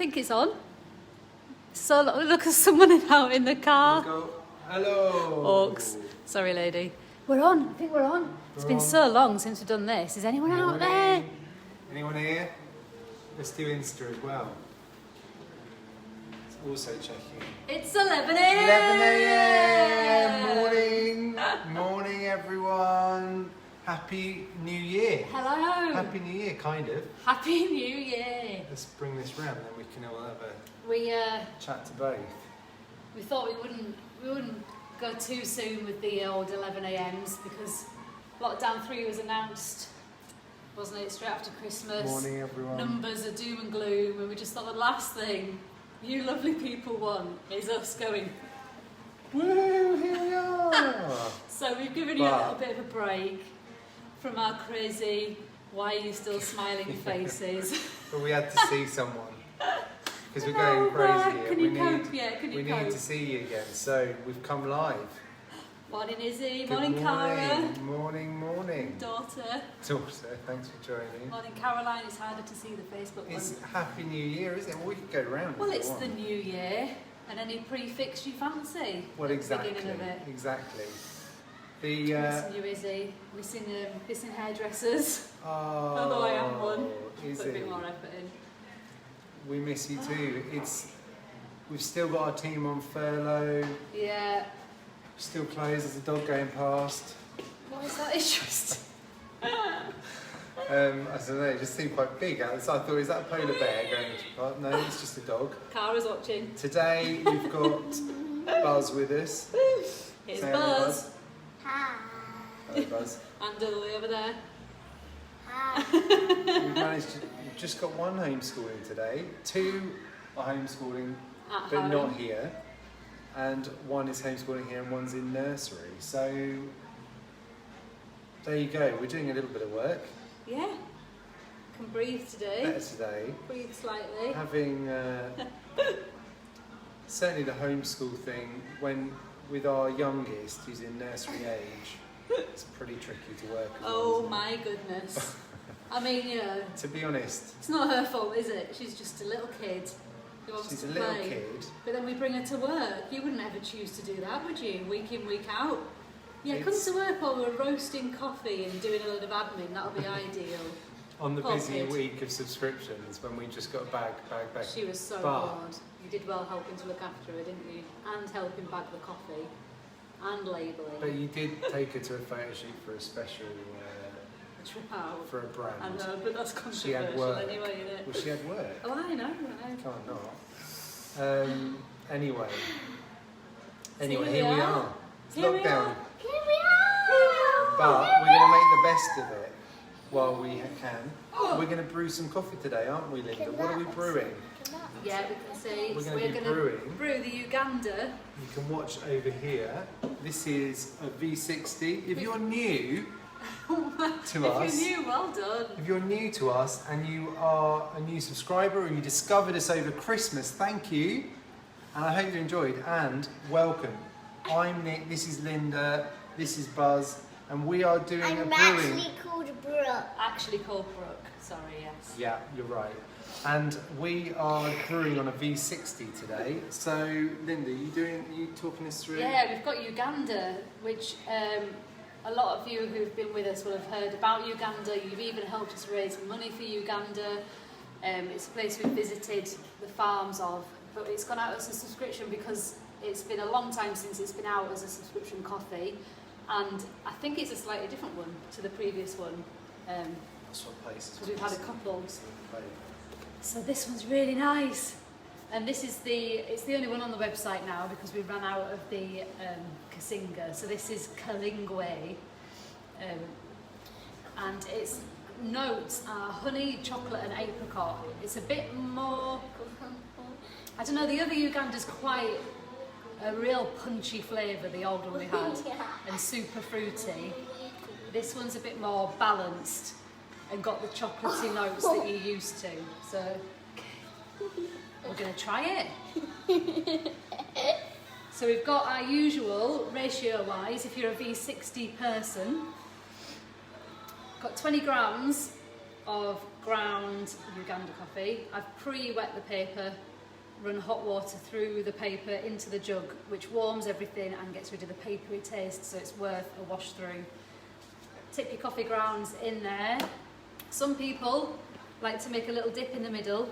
think it's on. So look at someone out in the car. Go. Hello. Orcs. Sorry, lady. We're on. I think we're on. It's been so long since we've done this. Is anyone out there? Anyone here? Let's do Insta as well. It's also checking. It's 11 a.m. 11 a.m. Morning, everyone. Happy New Year. Hello. Happy New Year, kind of. Happy New Year. Let's bring this round, then we can all have a We chat to both. we thought we wouldn't go too soon with the old 11 a.m.s because lockdown 3 was announced, wasn't it? Straight after Christmas. Morning, everyone. Numbers are doom and gloom, and we just thought the last thing you lovely people want is us going. Woo! Here we are. So we've given you a little bit of a break from our crazy, why are you still smiling faces? But we had to see someone. Because we're going crazy here. Can you cope? Yeah, can you we cope? need to see you again. So we've come live. Morning, Izzy. Good Morning, Cara. Morning, morning. Daughter. Daughter, thanks for joining. Morning, Caroline. It's harder to see the Facebook one. It's Happy New Year, isn't it? Well, we could go round. Well, if it's you the want. new year, and any prefix you fancy. Well, at the exactly. beginning of it. Exactly. Missing you, Izzy. Missing hairdressers. Oh, Although I am one. Izzy. Put a bit more effort in. We miss you too. We've still got our team on furlough. Yeah. Still closed. There's a dog going past. Why is that interesting? I don't know. It just seemed quite big. So I thought, is that a polar bear going to the park? No, it's just a dog. Cara's watching. Today we've got Buzz with us. Here's Say Buzz. Hi. Hello, Buzz. And all the way over there. Hi. We've just got one homeschooling today. 2 are homeschooling, At but home. not here. And 1 is homeschooling here and 1's in nursery. So there you go. We're doing a little bit of work. Yeah. Can breathe today. Better today. Breathe slightly. Having certainly the homeschool thing with our youngest, who's in nursery age, it's pretty tricky to work with. Oh my goodness. I mean, you know, To be honest, it's not her fault, is it? She's just a little kid who wants she's to a play. little kid. But then we bring her to work. You wouldn't ever choose to do that, would you? Week in, week out. Yeah, It's- come to work while we're roasting coffee and doing a load of admin. That'll be ideal. On the Poor busy kid. week of subscriptions, when we just got bag. She was so But- bored. You did well helping to look after her, didn't you? And helping bag the coffee. And labelling. But you did take her to a photo shoot for a special, A trip out. for a brand. I know, but that's She had controversial work. anyway, isn't it? Well, she had work. Oh, I know. Can't not. Anyway, Here we here we are. are. It's Here we lockdown. are. Here we are. But we're going to make the best of it while we can. We're going to brew some coffee today, aren't we, Linda? What are we brewing? Yeah, we can see. We're gonna be gonna brewing. brew the Uganda. You can watch over here. This is a V60. If you're new to us, If you're new, well done. if you're new to us and you are a new subscriber and you discovered us over Christmas, thank you. And I hope you enjoyed and welcome. I'm Nick, this is Linda, this is Buzz, and we are doing a I'm brewing. actually called Brooke. Actually called Brooke. Sorry, yes. Yeah, you're right. And we are brewing on a V60 today. So, Linda, you talking us through? Yeah, we've got Uganda, which a lot of you who've been with us will have heard about Uganda. You've even helped us raise money for Uganda. It's a place we've visited the farms of, but it's gone out as a subscription because it's been a long time since it's been out as a subscription coffee, and I think it's a slightly different one to the previous one. That's what place is. Because we've had a couple. It's So this one's really nice, and it's the only one on the website now because we ran out of the Kisinga. So this is Kalingwe, and its notes are honey, chocolate, and apricot. It's a bit more. I don't know. The other Uganda's quite a real punchy flavour. The old one we had, and super fruity. This one's a bit more balanced and got the chocolatey notes that you're used to. So we're going to try it. So we've got our usual ratio-wise, if you're a V60 person, got 20 grams of ground Uganda coffee. I've pre-wet the paper, run hot water through the paper into the jug, which warms everything and gets rid of the papery taste, so it's worth a wash through. Tip your coffee grounds in there. Some people like to make a little dip in the middle.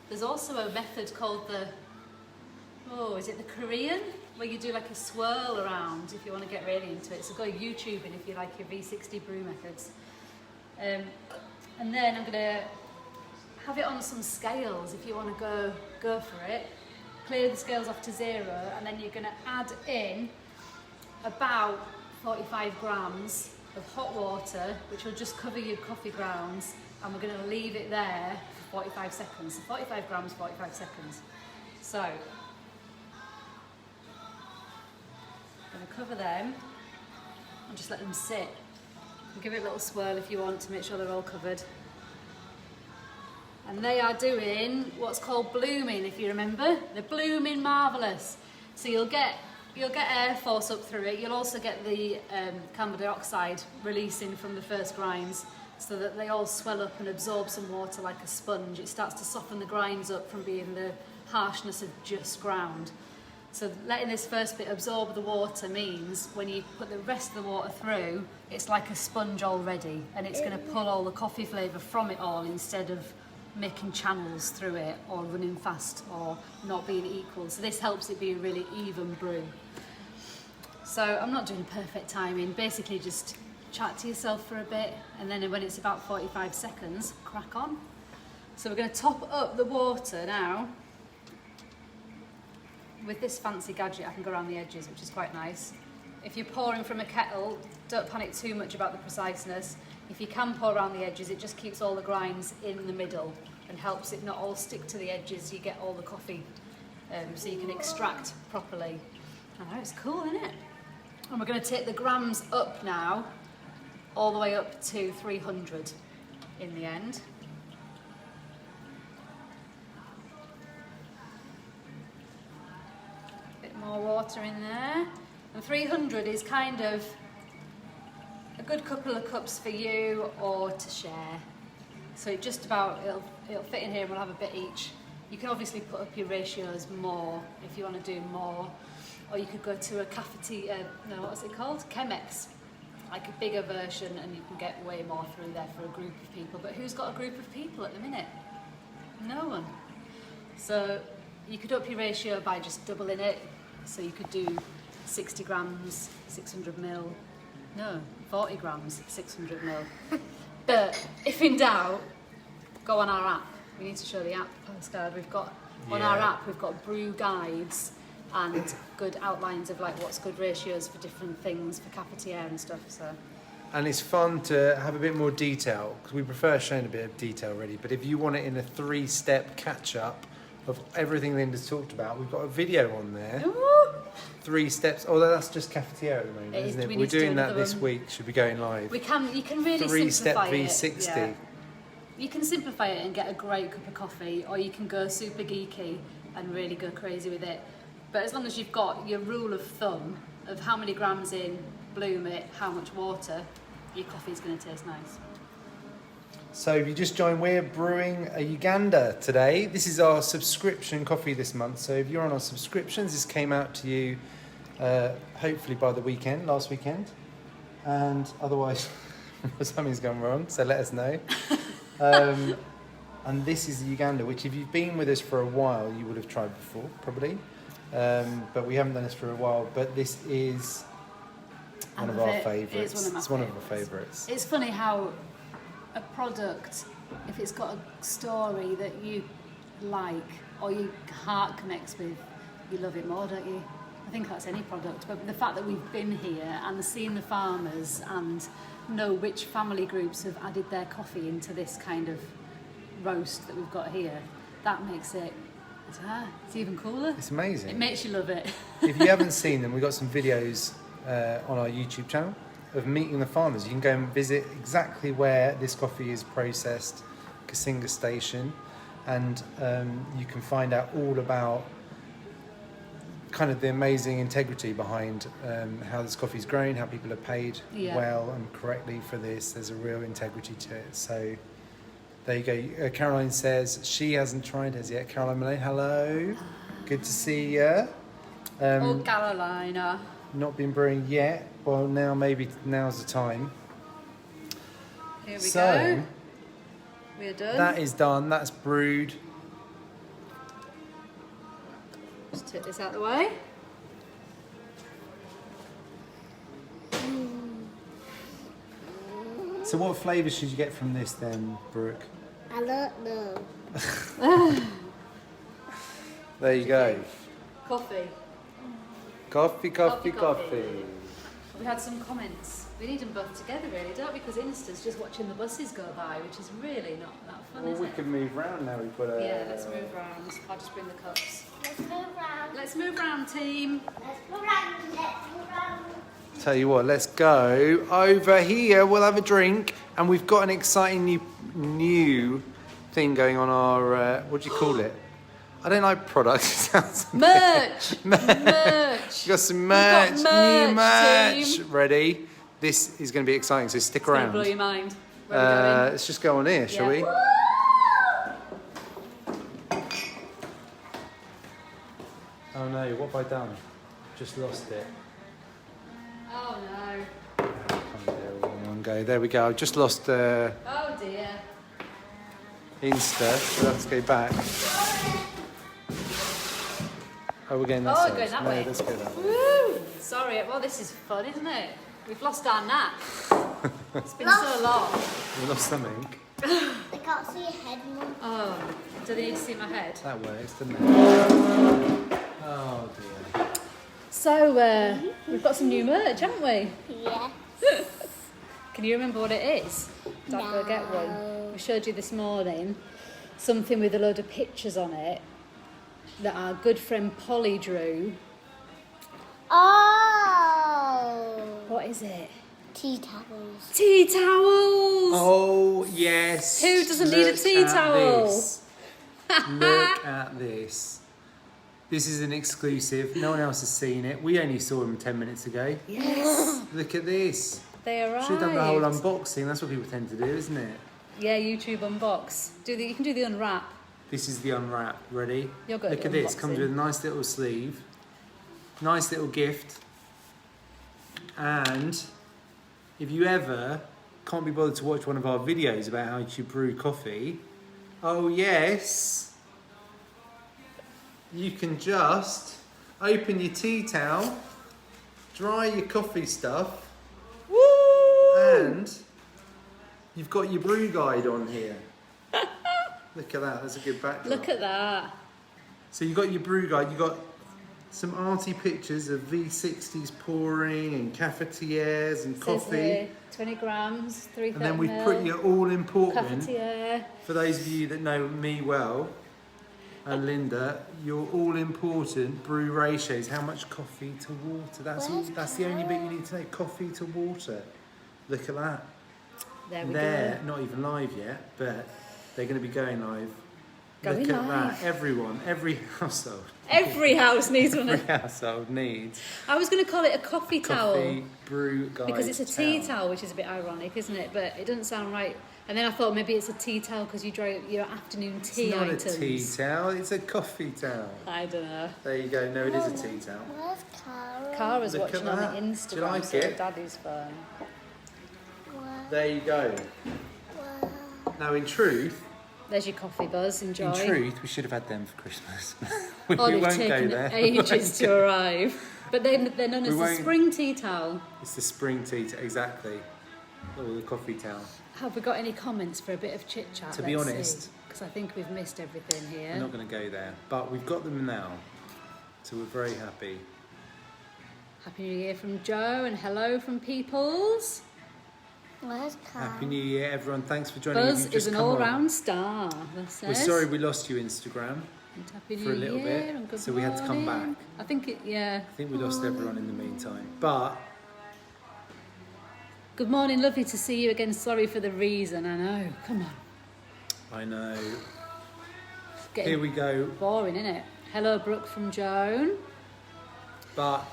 There's also a method called is it the Korean? Where you do like a swirl around if you want to get really into it. So go YouTubing if you like your V60 brew methods. And then I'm going to have it on some scales if you want to go for it. Clear the scales off to 0, and then you're going to add in about 45 grams of hot water, which will just cover your coffee grounds, and we're going to leave it there for 45 seconds. So 45 grams, 45 seconds. So I'm going to cover them and just let them sit. And give it a little swirl if you want to make sure they're all covered. And they are doing what's called blooming, if you remember. They're blooming marvellous. So you'll get air force up through it. You'll also get the carbon dioxide releasing from the first grinds, so that they all swell up and absorb some water like a sponge. It starts to soften the grinds up from being the harshness of just ground. So letting this first bit absorb the water means when you put the rest of the water through, it's like a sponge already, and it's going to pull all the coffee flavour from it all instead of making channels through it or running fast or not being equal. So this helps it be a really even brew. So I'm not doing perfect timing, basically just chat to yourself for a bit, and then when it's about 45 seconds, crack on. So we're going to top up the water now. With this fancy gadget I can go around the edges, which is quite nice. If you're pouring from a kettle, don't panic too much about the preciseness. If you can pour around the edges, it just keeps all the grinds in the middle and helps it not all stick to the edges. You get all the coffee so you can extract properly. I know, it's cool, isn't it? And we're going to take the grams up now, all the way up to 300 in the end. More water in there, and 300 is kind of a good couple of cups for you or to share. So it just about it'll fit in here, and we'll have a bit each. You can obviously put up your ratios more if you want to do more, or you could go to a what's it called? Chemex, like a bigger version, and you can get way more through there for a group of people. But who's got a group of people at the minute? No one. So you could up your ratio by just doubling it. So you could do 60 grams, 600 mil. No, 40 grams, 600 mil. But if in doubt, go on our app. We need to show the app postcard. We've got on our app, we've got brew guides and good outlines of like what's good ratios for different things for cafetiere and stuff. So. And it's fun to have a bit more detail, because we prefer showing a bit of detail really. But if you want it in a 3-step catch-up of everything Linda's talked about, we've got a video on there. Ooh. 3 steps. Although that's just cafetiere at the moment, isn't it? We're doing that this week. Should be going live. You can really 3-step simplify V60. Yeah. You can simplify it and get a great cup of coffee, or you can go super geeky and really go crazy with it. But as long as you've got your rule of thumb of how many grams in, bloom it, how much water, your coffee's going to taste nice. So if you just joined, we're brewing a Uganda today. This is our subscription coffee this month. So if you're on our subscriptions, this came out to you hopefully by the weekend, last weekend. And otherwise, something's gone wrong, so let us know. And this is the Uganda, which if you've been with us for a while, you would have tried before, probably. But we haven't done this for a while. But this is one of our favourites. It's one of our favourites. It's funny how a product, if it's got a story that you like or your heart connects with, you love it more, don't you? I think that's any product, but the fact that we've been here and seen the farmers and know which family groups have added their coffee into this kind of roast that we've got here, that makes it, it's even cooler. It's amazing. It makes you love it. If you haven't seen them, we've got some videos on our YouTube channel of meeting the farmers. You can go and visit exactly where this coffee is processed, Kisinga station, and you can find out all about kind of the amazing integrity behind how this coffee's grown, how people are paid well and correctly for this. There's a real integrity to it. So there you go. Caroline says she hasn't tried hers yet. Caroline Malone, hello. Good to see you. Carolina. Not been brewing yet. Well, now's the time. Here we go. We're done. That is done. That's brewed. Just take this out of the way. So what flavours should you get from this then, Brooke? I don't know. There you go. Coffee. Coffee. We had some comments. We need them both together really, don't we? Because Insta's just watching the buses go by, which is really not that fun, Well, is we it? can move round now. We've got a... Yeah, let's move round. I'll just bring the cups. Let's move round. Let's move round, team. Let's move round. Let's move round. Tell you what, let's go over here. We'll have a drink, and we've got an exciting new thing going on our. What do you call it? I don't like products. It sounds Merch. Merch. We've got some merch. We've got New merch, merch. team. Ready? This is going to be exciting. So stick It's gonna around. blow your mind. Where are we going? Let's just go on here, shall we? Yeah. Oh no! What have I done? Just lost it. Oh no. Can't do it all in one go. There we go. I've just lost Oh dear. Insta. We'll have to go back. Oh, we're going that Oh, side. we're going that No, way. let's go that way. Woo! Sorry. Well, this is fun, isn't it? We've lost our nap. It's been so long. We lost something. I can't see your head, Mum. Oh, do they need to see my head? That works, doesn't it? Oh dear. So, we've got some new merch, haven't we? Yes. Can you remember what it is? Dad will get one. No. We showed you this morning something with a load of pictures on it that our good friend Polly drew. Oh. What is it? Tea towels. Tea towels! Oh yes. Who doesn't need a tea at towel? this. Look at this. This is an exclusive. No one else has seen it. We only saw them 10 minutes ago. Yes, Look at this. they arrived. Should have done the whole unboxing. That's what people tend to do, isn't it? Yeah, YouTube unbox. You can do the unwrap. This is the unwrap. Ready? You're good Look at at this. Comes unboxing. with a nice little sleeve. Nice little gift. And if you ever can't be bothered to watch one of our videos about how to brew coffee, oh yes, you can just open your tea towel, dry your coffee stuff, Woo! and you've got your brew guide on here. Look at that, that's a good backdrop. Look at that. So you've got your brew guide, you've got some arty pictures of V60s pouring and cafetières and Says coffee. here, 20 grams, 330 And then we've ml, put your all-important, cafetiere. for those of you that know me well, and Linda, your all-important brew ratios. How much coffee to water? That's the only bit you need to know. Coffee to water. Look at that. There we They're go. not even live yet, but they're going to be going live. Going Look at live. that. Everyone, every household. Every house needs one. Every household needs I was going to call it a coffee towel. coffee brew guide Because it's a tea towel, which is a bit ironic, isn't it? But it doesn't sound right. And then I thought maybe it's a tea towel because you dry your afternoon tea It's not items. a tea towel, it's a coffee towel. I don't know. There you go. No, it is a tea towel. Where's Cara? Cara's Look watching at on that. the Do you Instagram, like so it? Daddy's phone. Wow. There you go. Wow. Now, in truth, There's your coffee, Buzz. Enjoy. we should have had them for Christmas. we Oh, they've won't go taken there. ages to arrive. But they're known as We the won't- spring tea towel. It's the spring tea, exactly. Or the coffee towel. Have we got any comments for a bit of chit chat? To be honest- because I think we've missed everything here. We're not going to go there, but we've got them now, so we're very happy. Happy New Year from Joe and hello from Peoples. Where's Cara? Happy New Year, everyone! Thanks for joining. Buzz You've is just an come on. all-round star. That says. We're sorry we lost you, Instagram. And Happy for New a little Year bit, and good so we had to come morning. back. I think I think we lost everyone in the meantime, but Good morning, lovely to see you again. Sorry for the reason. I know. Come on. I know. Getting Here we go. boring, isn't it? Hello, Brooke from Joan. But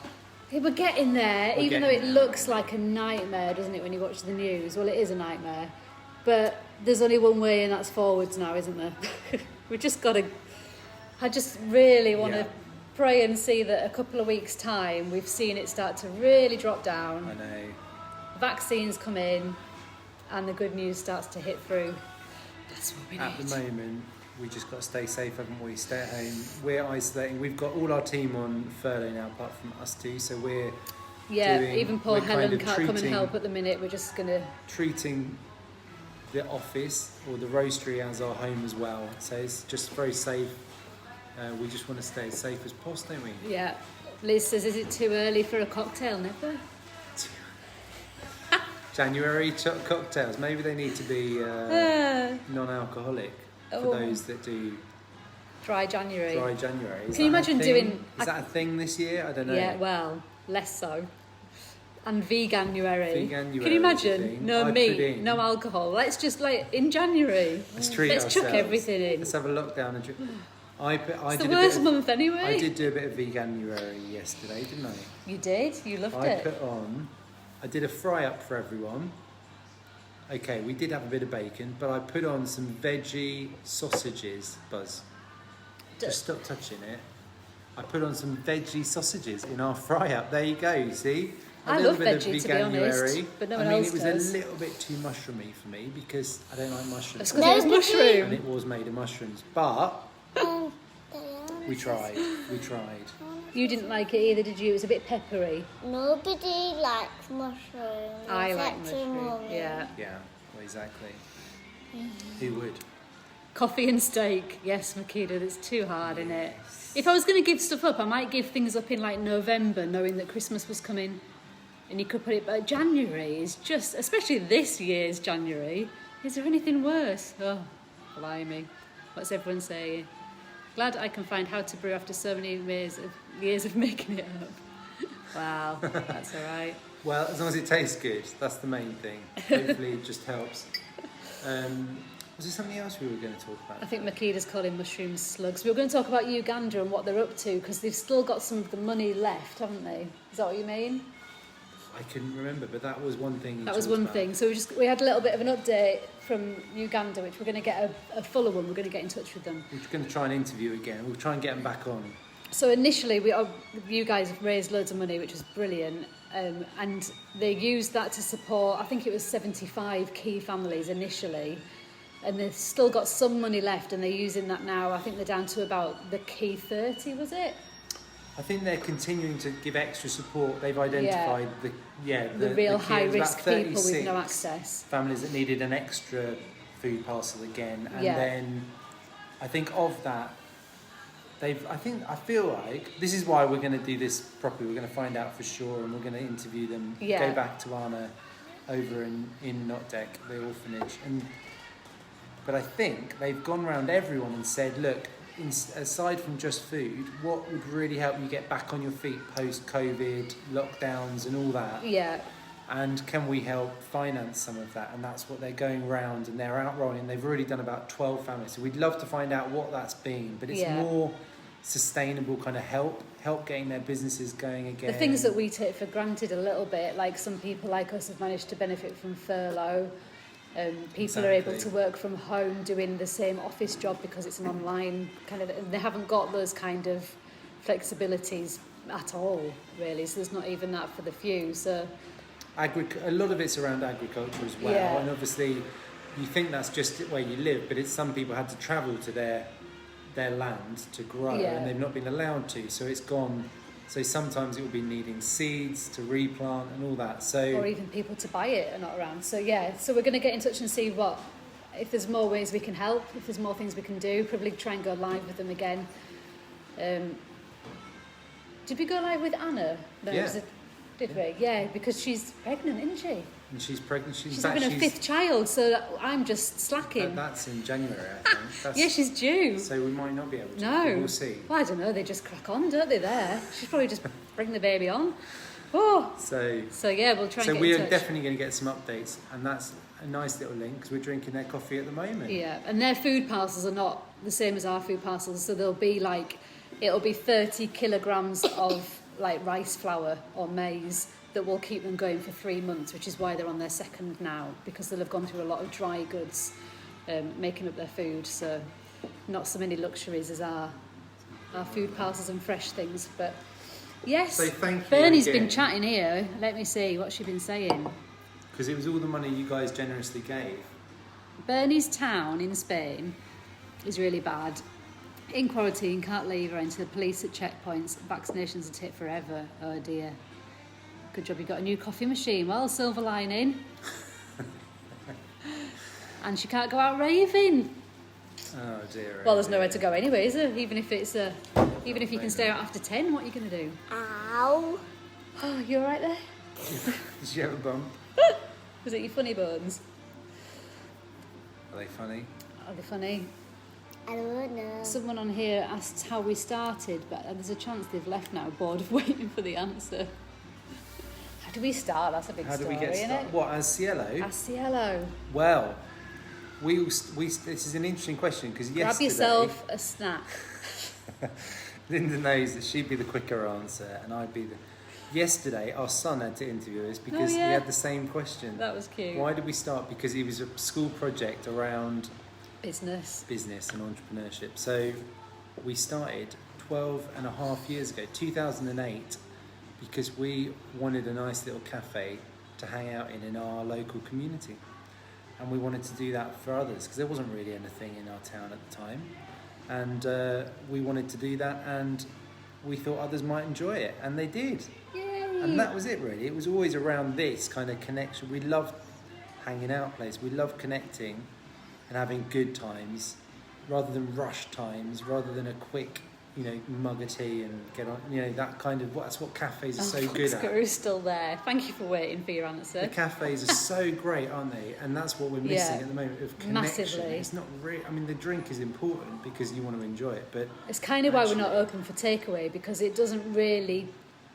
Yeah, we're getting there, We're even though getting it there. looks like a nightmare, doesn't it, when you watch the news? Well, it is a nightmare. But there's only one way, and that's forwards now, isn't there? We've just got to... I just really want to pray and see that a couple of weeks' time, we've seen it start to really drop down. I know. Vaccines come in, and the good news starts to hit through. That's what we need. At the moment, we just got to stay safe, haven't we? Stay at home. We're isolating. We've got all our team on furlough now, apart from us two. So we're even poor we're Helen kind of can't come and treating- help at the minute. We're just going to... treating the office or the roastery as our home as well. So it's just very safe. We just want to stay as safe as possible, don't we? Yeah. Liz says, is it too early for a cocktail? Never. January cocktails. Maybe they need to be non-alcoholic for those that do Dry January. dry January. Can you imagine doing... Is that a thing this year? I don't know. Yeah, well, less so. And Veganuary. Veganuary Can you is a imagine? thing. No I put meat, in. no alcohol. Let's just in January. Let's treat Let's chuck ourselves. everything in. Let's have a lockdown and drink. I It's did the a worst bit of, month anyway. I did do a bit of Veganuary yesterday, didn't I? You did? You loved I it. put on. I did a fry up for everyone. Okay, we did have a bit of bacon, but I put on some veggie sausages, Buzz. Just stop touching it. I put on some veggie sausages in our fry up. There you go, you see? I love veggie, to be honest, but no one else it was does. a little bit too mushroomy for me because I don't like mushrooms. It's because it was And mushroom. it was made of mushrooms, but Diana. we tried. We tried. You didn't like it either, did you? It was a bit peppery. Nobody likes mushrooms. I like except your mushroom. mummy. Yeah. Yeah, well, exactly. Who would? Coffee and steak. Yes, Makita, that's too hard, isn't it? If I was going to give stuff up, I might give things up in like November, knowing that Christmas was coming. And you could put it, but January is just, especially this year's January, is there anything worse? Oh, blimey. What's everyone saying? Glad I can find how to brew after so many years of making it up. Wow, that's all right. Well, as long as it tastes good, that's the main thing. Hopefully it just helps. Was there something else we were going to talk about? I think Makita's calling mushrooms slugs. We were going to talk about Uganda and what they're up to, because they've still got some of the money left, haven't they? Is that what you mean? I couldn't remember, but that was one thing. That was one thing. So we had a little bit of an update from Uganda, which we're going to get a fuller one. We're going to get in touch with them. We're going to try and interview again. We'll try and get them back on. So initially, you guys have raised loads of money, which is brilliant, and they used that to support, I think it was 75 key families initially, and they've still got some money left, and they're using that now. I think they're down to about the key 30, was it? I think they're continuing to give extra support. They've identified the real key- high it was risk about people with 36 no access. families that needed an extra food parcel again, and Yeah. then I think of that. I feel like this is why we're going to do this properly. We're going to find out for sure, and we're going to interview them. Yeah. Go back to Anna over in Notdek, the orphanage, but I think they've gone around everyone and said, look, aside from just food, what would really help you get back on your feet post-COVID lockdowns and all that? Yeah. And can we help finance some of that? And that's what they're going round, and they're out rolling. They've already done about 12 families. So we'd love to find out what that's been, but it's more sustainable kind of help getting their businesses going again. The things that we take for granted a little bit, like some people like us have managed to benefit from furlough. People are able to work from home doing the same office job because it's an online kind of, and they haven't got those kind of flexibilities at all, really. So there's not even that for the few. So a lot of it's around agriculture as well, Yeah. and obviously you think that's just where you live, but it's some people had to travel to their land to grow, and they've not been allowed to, so it's gone. So sometimes it will be needing seeds to replant and all that. So or even people to buy it are not around. So so we're going to get in touch and see if there's more ways we can help, if there's more things we can do. Probably try and go live with them again. Did we go live with Anna? No, Yeah. Did we? Yeah, because she's pregnant, isn't she? and she's pregnant. She's having her 5th child, so I'm just slacking. That's in January, I think. That's, Yeah, she's due. So we might not be able to. No. But we'll see. Well, I don't know. They just crack on, don't they? There, she's probably just bring the baby on. Oh. So yeah, we'll try and So get we in are touch. definitely going to get some updates, and that's a nice little link because we're drinking their coffee at the moment. Yeah, and their food parcels are not the same as our food parcels, so it'll be 30 kilograms of like rice flour or maize that will keep them going for 3 months, which is why they're on their second now, because they'll have gone through a lot of dry goods making up their food. So not so many luxuries as our food parcels and fresh things. But yes, So thank you Bernie's again. been chatting here. Let me see what's she been saying. Because it was all the money you guys generously gave. Bernie's town in Spain is really bad. In quarantine, can't leave her into the police at checkpoints. Vaccinations will take forever. Oh dear. Good job you got a new coffee machine. Well, silver lining. And she can't go out raving. Oh dear. Well, there's nowhere to go anyway, is there? Even if you can stay out after 10, what are you going to do? Ow. Oh, you all right there? Did you have a bump? Was it your funny bones? Are they funny? Are they funny? I don't know. Someone on here asked how we started, but there's a chance they've left now, bored of waiting for the answer. How do we start? That's a big How do story, we get isn't started? it? What, as CLO? As CLO. Well, this is an interesting question because yesterday... Grab yourself a snack. Linda knows that she'd be the quicker answer and I'd be the... Yesterday, our son had to interview us because he had the same question. That was cute. Why did we start? Because it was a school project around Business. business and entrepreneurship. So we started 12 and a half years ago, 2008, because we wanted a nice little cafe to hang out in our local community. And we wanted to do that for others because there wasn't really anything in our town at the time. And we wanted to do that and we thought others might enjoy it. And they did. Yay! And that was it really. It was always around this kind of connection. We loved hanging out place. We loved connecting and having good times rather than rush times, rather than a quick, mug of tea and get on, that kind of, that's what cafes are so good at. Screw's still there. Thank you for waiting for your answer. The cafes are so great, aren't they? And that's what we're missing Yeah. at the moment of connection. Massively. It's not really, the drink is important because you want to enjoy it, but It's kind of why we're not Actually- open for takeaway, because it doesn't really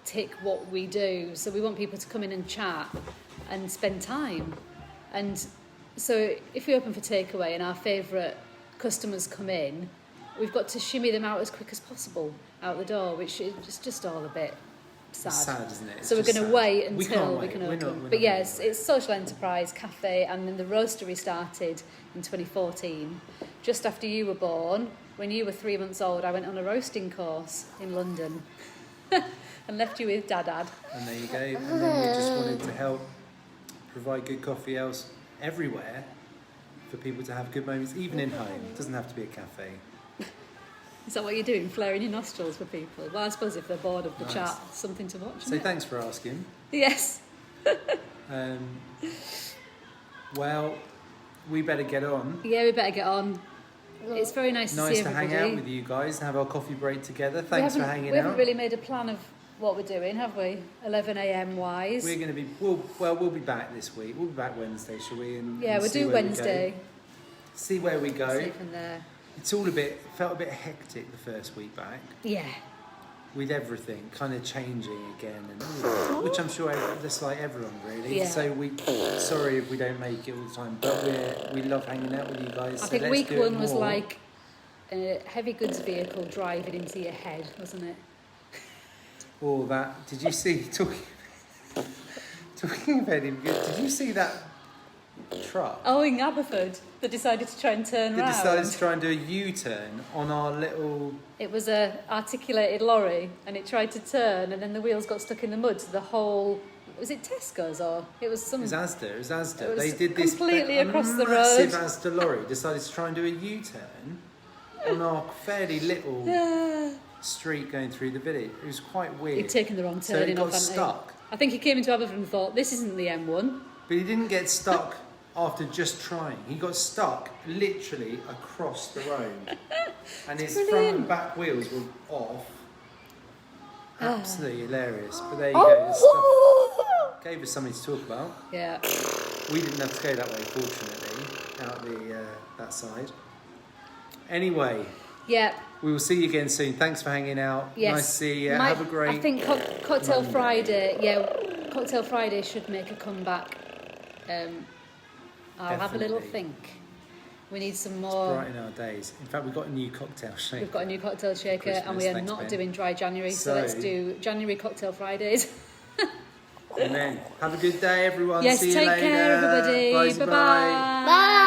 tick what we do. So we want people to come in and chat and spend time. And so if we open for takeaway and our favourite customers come in, we've got to shimmy them out as quick as possible out the door, which is just all a bit sad. it's sad, isn't it? It's So we're just going to sad. wait We until can't we wait. can We're open. not- we're But not yes, gonna wait. it's social enterprise cafe, and then the roastery started in 2014, just after you were born. When you were 3 months old, I went on a roasting course in London and left you with Dad. And there you go. And then we just wanted to help provide good coffee else everywhere for people to have good moments, even in home. It doesn't have to be a cafe. Is that what you're doing, flaring your nostrils for people? Well, I suppose if they're bored of the Nice. chat, something to watch. So isn't it? thanks for asking. Yes. Well, we better get on. Yeah, we better get on. It's very nice to Nice see to everybody. hang out with you guys and have our coffee break together. We Thanks for haven't- hanging We out. haven't really made a plan of what we're doing, have we? 11 a.m. wise. We're going to be we'll be back this week. We'll be back Wednesday, shall we? And Yeah, we'll see do where we go. Wednesday. See where we go. See from there. It's all felt a bit hectic the first week back, Yeah. with everything kind of changing again, and which I'm sure that's like everyone really. Yeah. So sorry if we don't make it all the time, but we love hanging out with you guys. I so think let's week do it one was more. like a heavy goods vehicle driving into your head, wasn't it? All that. Did you see talking about him? Did you see that truck? Oh, in Aberford, they decided to try and turn They round. decided to try and do a U-turn on our little. It was a articulated lorry, and it tried to turn, and then the wheels got stuck in the mud. So the whole, was it Tesco's or it was some? It was Asda. It was They did this completely across the massive road. Asda lorry decided to try and do a U-turn on our fairly little street going through the village. It was quite weird. He'd taken the wrong So turn he in got off, hadn't he? stuck, I think he came into Aberford and thought, this isn't the M1. but he didn't get stuck after just trying. He got stuck literally across the road, and his front brilliant. and back wheels were off. Ah. Absolutely hilarious. But there you go. This stuff gave us something to talk about. Yeah. We didn't have to go that way, fortunately, out that side. Anyway, Yeah. we will see you again soon. Thanks for hanging out. Yes. Nice to see you. Might- Have a great. I think Cocktail Monday. Friday. Yeah, Cocktail Friday should make a comeback. I'll have a little Definitely. think. We need some It's more. brighten our days. In fact, we've got a new cocktail shaker. We've got a new cocktail shaker, and Christmas. we are Thanks, not Ben. doing dry January, so So- let's do January cocktail Fridays. And then have a good day, everyone. Yes, See you take later. care, everybody. Bye. Bye-bye. Bye.